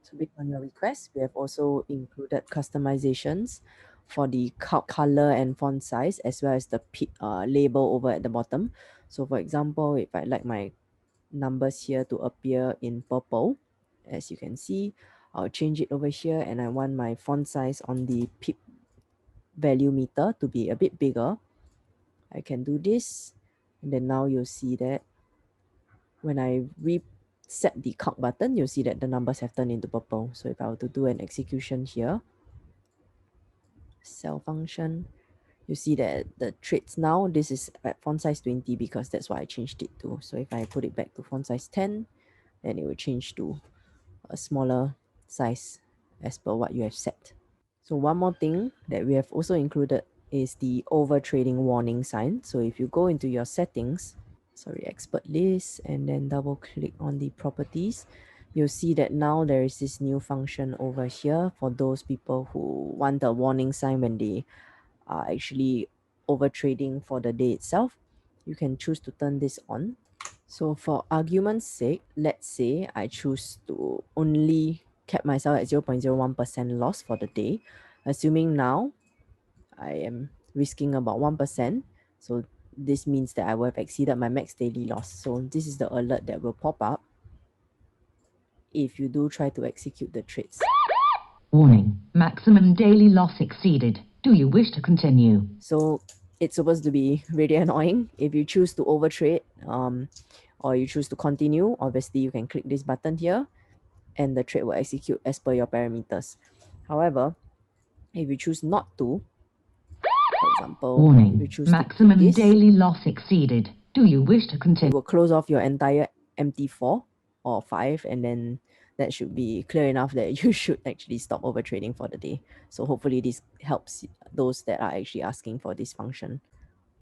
So based on your request, we have also included customizations for the color and font size, as well as the label over at the bottom. So for example, if I like my numbers here to appear in purple, as you can see, I'll change it over here, and I want my font size on the pip value meter to be a bit bigger. I can do this, and then now you'll see that when I reset the calc button, you'll see that the numbers have turned into purple. So if I were to do an execution here, cell function, you see that the trades now, this is at font size 20 because that's what I changed it to. So if I put it back to font size 10, then it will change to a smaller size as per what you have set. So one more thing that we have also included is the overtrading warning sign. So if you go into your settings, expert list, and then double click on the properties, you'll see that now there is this new function over here for those people who want a warning sign when they are actually overtrading for the day itself. You can choose to turn this on. So for argument's sake, let's say I choose to only cap myself at 0.01% loss for the day, assuming now I am risking about 1%. So this means that I will have exceeded my max daily loss. So this is the alert that will pop up if you do try to execute the trades. Warning, maximum daily loss exceeded. Do you wish to continue? So it's supposed to be really annoying. If you choose to overtrade or you choose to continue, obviously you can click this button here and the trade will execute as per your parameters. However, if you choose not to, for example, Warning, if you choose maximum to click this, daily loss exceeded. Do you wish to it continue? will close off your entire MT4 or 5, and then that should be clear enough that you should actually stop overtrading for the day. So hopefully this helps those that are actually asking for this function.